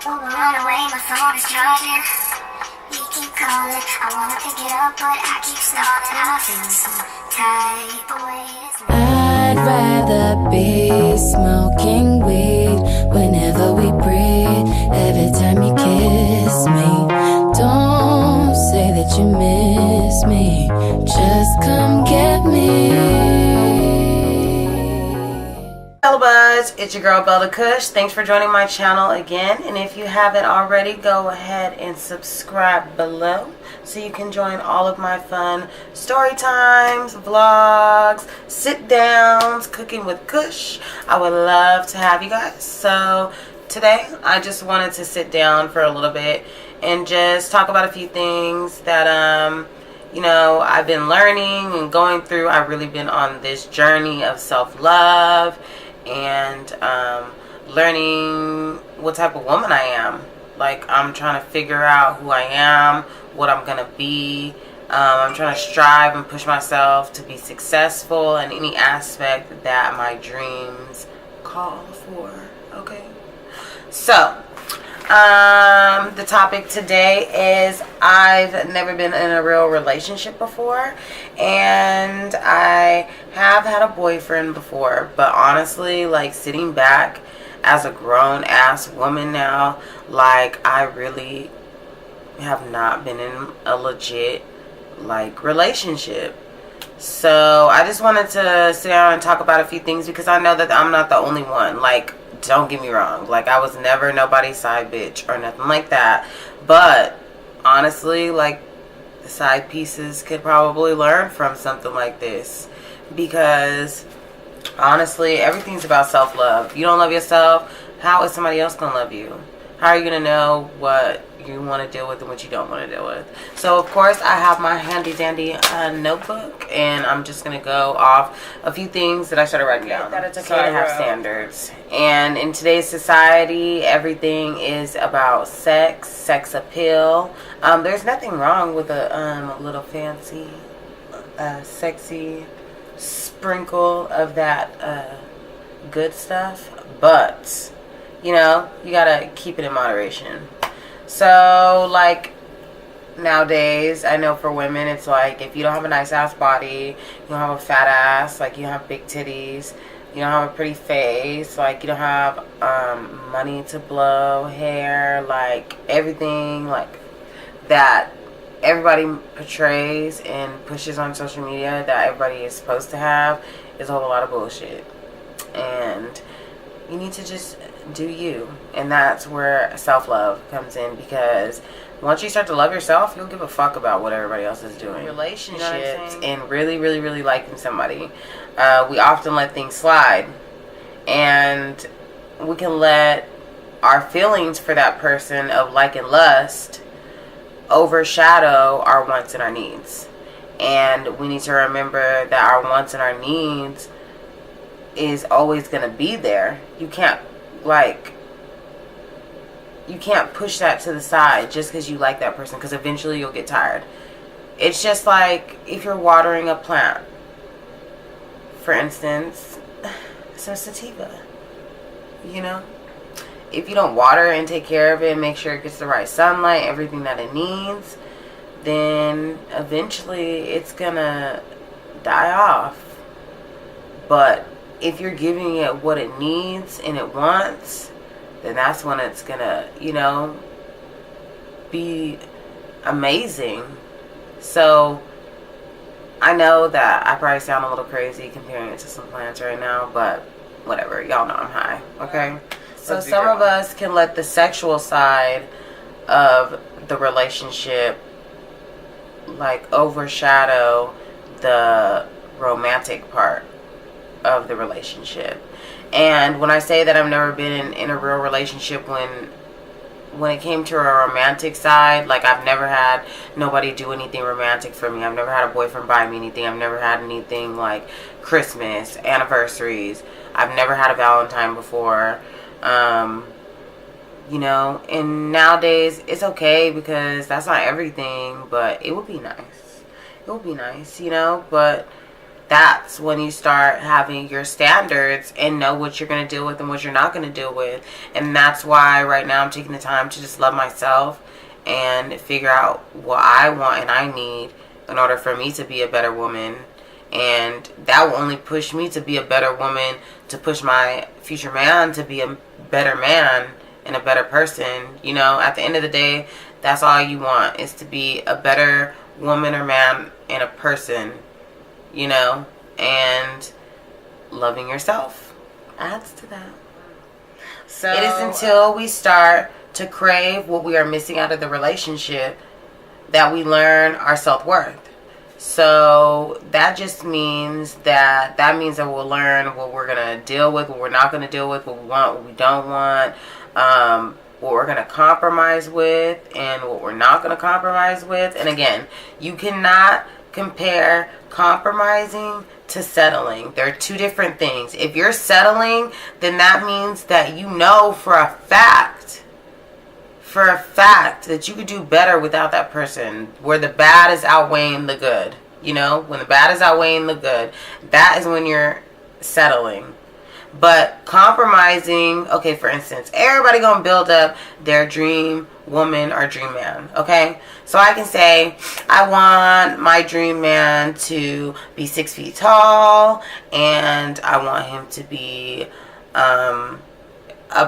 Won't run away, my phone is charging. You keep calling, I wanna pick it up, but I keep stalling. I feel some type of way. I'd rather be smoking weed whenever we breathe. Every time you kiss me, don't say that you miss me. Just come get me. Bellabuds, it's your girl Bella Kush. Thanks for joining my channel again, and if you haven't already, go ahead and subscribe below so you can join all of my fun story times, vlogs, sit downs, cooking with Kush. I would love to have you guys. So today I just wanted to sit down for a little bit and just talk about a few things that you know, I've been learning and going through. I've really been on this journey of self-love and learning what type of woman I am. Like, I'm trying to figure out who I am, what I'm gonna be. I'm trying to strive and push myself to be successful in any aspect that my dreams call for. Okay, so the topic today is I've never been in a real relationship before, and I have had a boyfriend before, but honestly, like, sitting back as a grown ass woman now, like, I really have not been in a legit, like, relationship. So I just wanted to sit down and talk about a few things because I know that I'm not the only one. Like, don't get me wrong, like, I was never nobody's side bitch or nothing like that, but honestly, like, the side pieces could probably learn from something like this, because honestly, everything's about self-love. You don't love yourself, how is somebody else gonna love you? How are you gonna know what you want to deal with and what you don't want to deal with? So of course I have my handy dandy notebook, and I'm just gonna go off a few things that I started writing down. That it's okay to have standards, and in today's society everything is about sex appeal. There's nothing wrong with a little fancy sexy sprinkle of that good stuff, but you know, you gotta keep it in moderation. So, like, nowadays, I know for women, it's like, if you don't have a nice ass body, you don't have a fat ass, like, you don't have big titties, you don't have a pretty face, like, you don't have money to blow, hair, like, everything, like, that everybody portrays and pushes on social media that everybody is supposed to have, is a whole lot of bullshit. And you need to just do you, and that's where self-love comes in, because once you start to love yourself, you'll give a fuck about what everybody else is doing. Relationships, and really liking somebody, we often let things slide, and we can let our feelings for that person of like and lust overshadow our wants and our needs. And we need to remember that our wants and our needs is always going to be there. You can't, like, you can't push that to the side just because you like that person, because eventually you'll get tired. It's just like if you're watering a plant, for instance, some sativa, you know, if you don't water and take care of it and make sure it gets the right sunlight, everything that it needs, then eventually it's gonna die off. But if you're giving it what it needs and it wants, then that's when it's gonna, you know, be amazing. So I know that I probably sound a little crazy comparing it to some plants right now, but whatever, y'all know I'm high, okay? So some of us can let the sexual side of the relationship, like, overshadow the romantic part of the relationship. And when I say that I've never been in a real relationship, when it came to a romantic side, like, I've never had nobody do anything romantic for me. I've never had a boyfriend buy me anything. I've never had anything like Christmas, anniversaries. I've never had a Valentine before. You know, and nowadays it's okay because that's not everything, but it would be nice. It would be nice, you know, but that's when you start having your standards and know what you're going to deal with and what you're not going to deal with. And that's why right now I'm taking the time to just love myself and figure out what I want and I need in order for me to be a better woman. And that will only push me to be a better woman, to push my future man to be a better man and a better person. You know, at the end of the day, that's all you want, is to be a better woman or man and a person, you know, and loving yourself adds to that. So it is until we start to crave what we are missing out of the relationship that we learn our self-worth. So that just means that we'll learn what we're going to deal with, what we're not going to deal with, what we want, what we don't want, what we're going to compromise with, and what we're not going to compromise with. And again, you cannot compare compromising to settling. They're two different things. If you're settling, then that means that you know for a fact that you could do better without that person, where the bad is outweighing the good. You know, when the bad is outweighing the good, that is when you're settling. But compromising, okay, for instance, everybody gonna build up their dream woman or dream man, okay? So I can say, I want my dream man to be 6 feet tall, and I want him to be a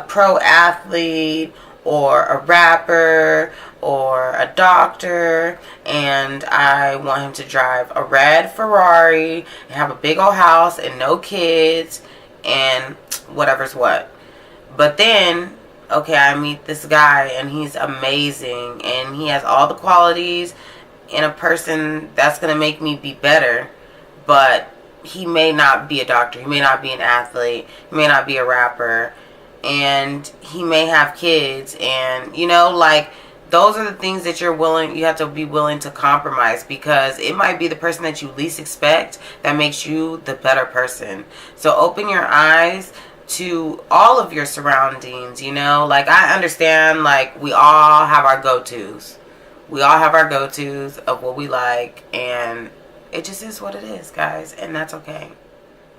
pro athlete, or a rapper, or a doctor, and I want him to drive a red Ferrari and have a big old house and no kids and whatever's what. But then, okay, I meet this guy and he's amazing and he has all the qualities in a person that's going to make me be better, but he may not be a doctor, he may not be an athlete, he may not be a rapper, and he may have kids, and you know, like, those are the things that you have to be willing to compromise, because it might be the person that you least expect that makes you the better person. So open your eyes to all of your surroundings, you know. Like, I understand, like, we all have our go-tos. We all have our go-tos of what we like, and it just is what it is, guys, and that's okay.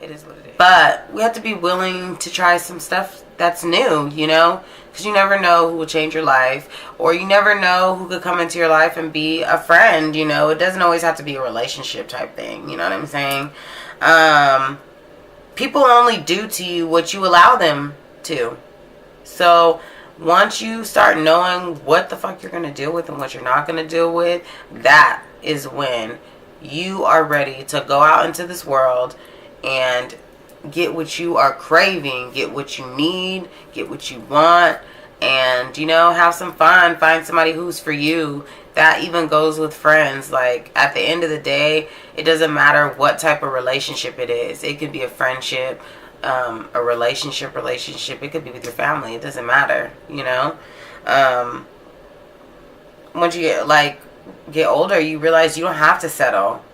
It is what it is. But we have to be willing to try some stuff that's new, you know, because you never know who will change your life, or you never know who could come into your life and be a friend, you know. It doesn't always have to be a relationship type thing, you know what I'm saying? People only do to you what you allow them to. So once you start knowing what the fuck you're going to deal with and what you're not going to deal with, that is when you are ready to go out into this world and get what you are craving, get what you need, get what you want, and, you know, have some fun, find somebody who's for you. That even goes with friends. Like, at the end of the day, it doesn't matter what type of relationship it is. It could be a friendship, a relationship. It could be with your family. It doesn't matter, you know. Once you get older, you realize you don't have to settle.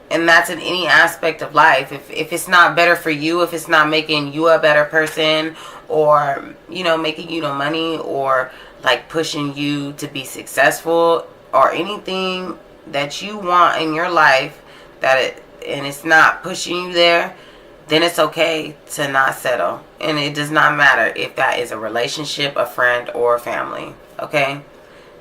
And that's in any aspect of life. If it's not better for you, if it's not making you a better person, or, you know, making you no money, or like pushing you to be successful, or anything that you want in your life and it's not pushing you there, then it's okay to not settle. And it does not matter if that is a relationship, a friend, or a family, okay?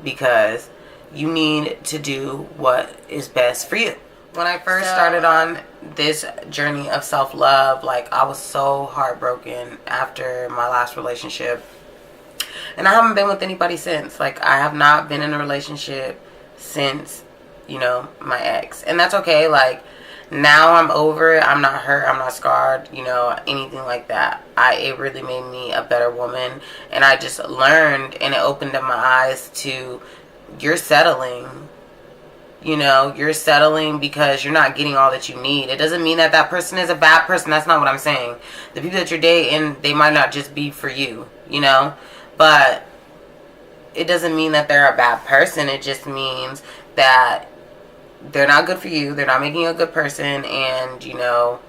Because you need to do what is best for you. When I first started on this journey of self-love, like, I was so heartbroken after my last relationship. And I haven't been with anybody since. Like, I have not been in a relationship since, you know, my ex. And that's okay. Like, now I'm over it. I'm not hurt. I'm not scarred, you know, anything like that. It really made me a better woman. And I just learned, and it opened up my eyes to, you're settling. You know, you're settling because you're not getting all that you need. It doesn't mean that that person is a bad person. That's not what I'm saying. The people that you're dating, they might not just be for you, you know. But it doesn't mean that they're a bad person. It just means that they're not good for you. They're not making you a good person. And, you know,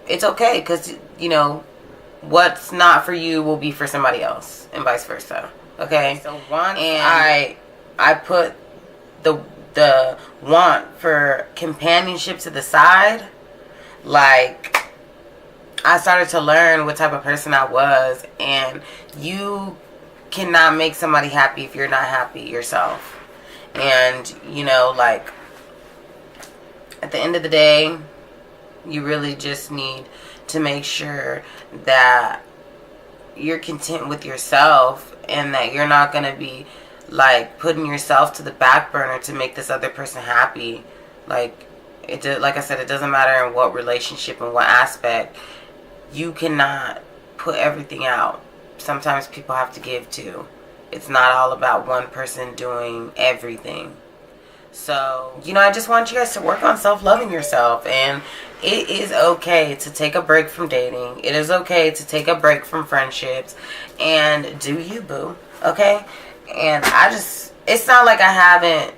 it's okay. Because, you know, what's not for you will be for somebody else. And vice versa. Okay? So once I put the want for companionship to the side, like, I started to learn what type of person I was, and you cannot make somebody happy if you're not happy yourself. And, you know, like, at the end of the day, you really just need to make sure that you're content with yourself, and that you're not going to be, like, putting yourself to the back burner to make this other person happy. Like, like I said, it doesn't matter in what relationship and what aspect. You cannot put everything out. Sometimes people have to give too. It's not all about one person doing everything. So, you know, I just want you guys to work on self-loving yourself. And it is okay to take a break from dating. It is okay to take a break from friendships. And do you, boo. Okay? And it's not like I haven't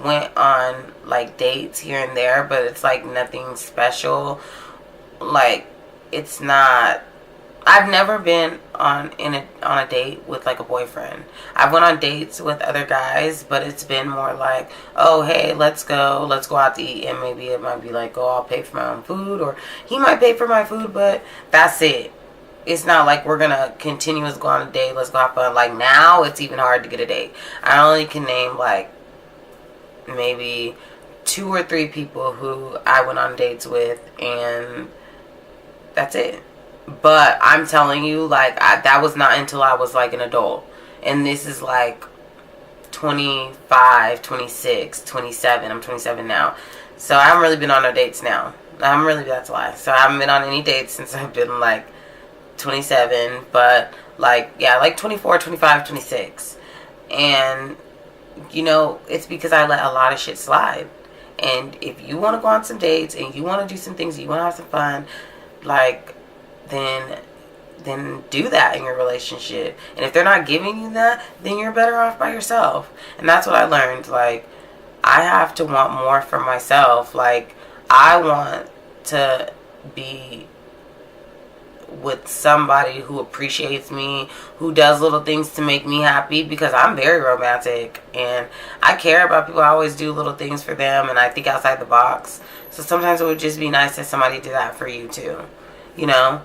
went on, like, dates here and there. But it's, like, nothing special. Like, it's not... I've never been on a date with, like, a boyfriend. I've went on dates with other guys, but it's been more like, oh, hey, let's go out to eat, and maybe it might be like, oh, I'll pay for my own food, or he might pay for my food, but that's it. It's not like we're gonna continuously go on a date, let's go have fun. Like, now it's even hard to get a date. I only can name, like, maybe 2 or 3 people who I went on dates with, and that's it. But I'm telling you, like, that was not until I was, like, an adult. And this is, like, 25, 26, 27. I'm 27 now. So I haven't really been on no dates now. That's a lie. So I haven't been on any dates since I've been, like, 27. But, like, yeah, like 24, 25, 26. And, you know, it's because I let a lot of shit slide. And if you want to go on some dates and you want to do some things and you want to have some fun, like... then do that in your relationship. And if they're not giving you that, then you're better off by yourself. And that's what I learned. Like, I have to want more for myself. Like, I want to be with somebody who appreciates me, who does little things to make me happy, because I'm very romantic and I care about people. I always do little things for them, and I think outside the box. So sometimes it would just be nice if somebody did that for you too, you know.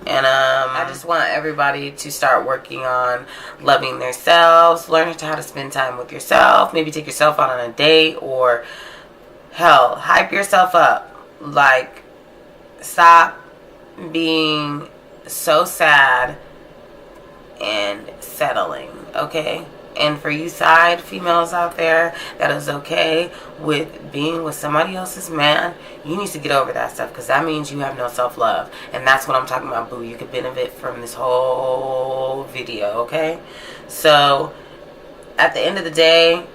And I just want everybody to start working on loving themselves, learning how to spend time with yourself, maybe take yourself out on a date, or hell, hype yourself up. Like, stop being so sad and settling, okay? And for you side females out there that is okay with being with somebody else's man, you need to get over that stuff, because that means you have no self-love. And that's what I'm talking about, boo. You could benefit from this whole video, okay? So, at the end of the day,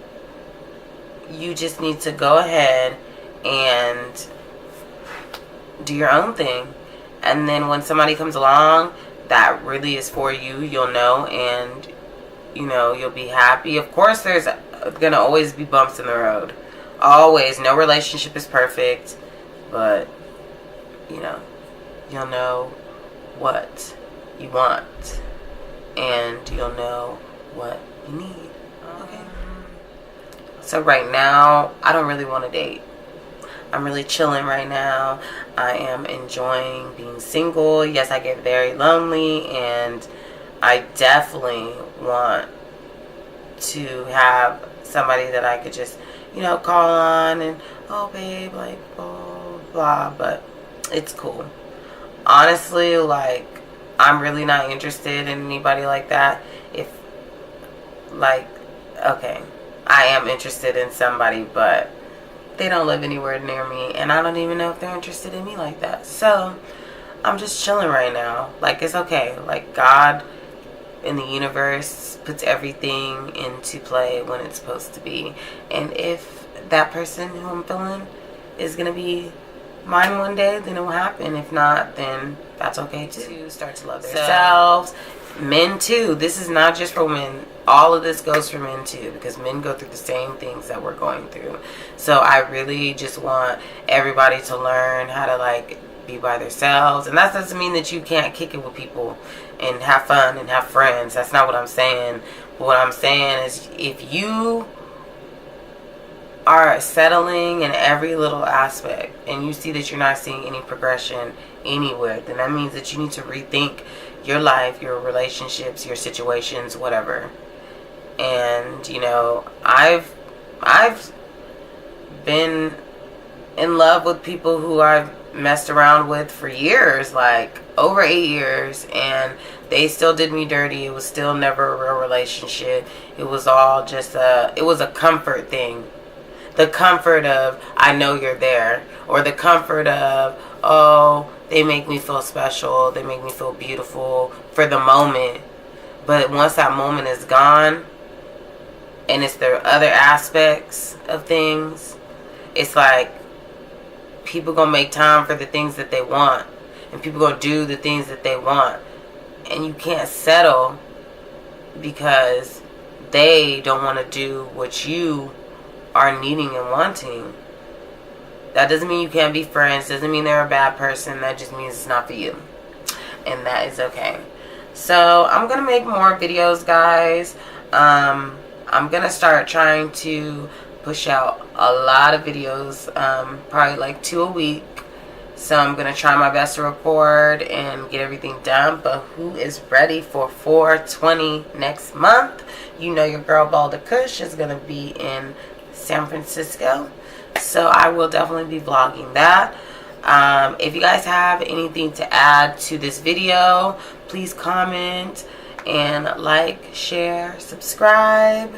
you just need to go ahead and do your own thing. And then when somebody comes along that really is for you, you'll know, and you know, you'll be happy. Of course, there's gonna always be bumps in the road. Always. No relationship is perfect. But, you know, you'll know what you want. And you'll know what you need. Okay? So right now, I don't really want to date. I'm really chilling right now. I am enjoying being single. Yes, I get very lonely, and I definitely want to have somebody that I could just, you know, call on and, oh, babe, like, blah, blah, but it's cool. Honestly, like, I'm really not interested in anybody like that. If, like, okay, I am interested in somebody, but they don't live anywhere near me, and I don't even know if they're interested in me like that. So, I'm just chilling right now. Like, it's okay. Like, God in the universe puts everything into play when it's supposed to be. And if that person who I'm feeling is going to be mine one day, then it will happen. If not, then that's okay too. Start to love themselves. Men too. This is not just for women. All of this goes for men too, because men go through the same things that we're going through. So I really just want everybody to learn how to, like, be by themselves. And that doesn't mean that you can't kick it with people and have fun and have friends. That's not what I'm saying. But what I'm saying is, if you are settling in every little aspect, and you see that you're not seeing any progression anywhere, then that means that you need to rethink your life, your relationships, your situations, whatever. And you know, I've been in love with people who I've messed around with for years, like over 8 years, and they still did me dirty. It was still never a real relationship. It was all just it was a comfort thing. The comfort of, I know you're there. Or the comfort of, oh, they make me feel special. They make me feel beautiful for the moment. But once that moment is gone, and it's the other aspects of things, it's like people gonna make time for the things that they want. And people gonna do the things that they want. And you can't settle because they don't want to do what you are needing and wanting. That doesn't mean you can't be friends. Doesn't mean they're a bad person. That just means it's not for you. And that is okay. So I'm going to make more videos, guys. I'm going to start trying to push out a lot of videos. Probably like 2 a week. So I'm going to try my best to record and get everything done. But who is ready for 420 next month? You know your girl Balda Kush is going to be in San Francisco. So I will definitely be vlogging that. If you guys have anything to add to this video, please comment and like, share, subscribe.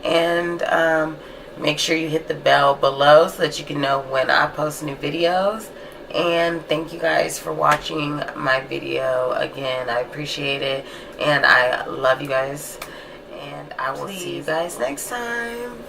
And make sure you hit the bell below so that you can know when I post new videos. And thank you guys for watching my video again. I appreciate it, and I love you guys, and I will see you guys next time.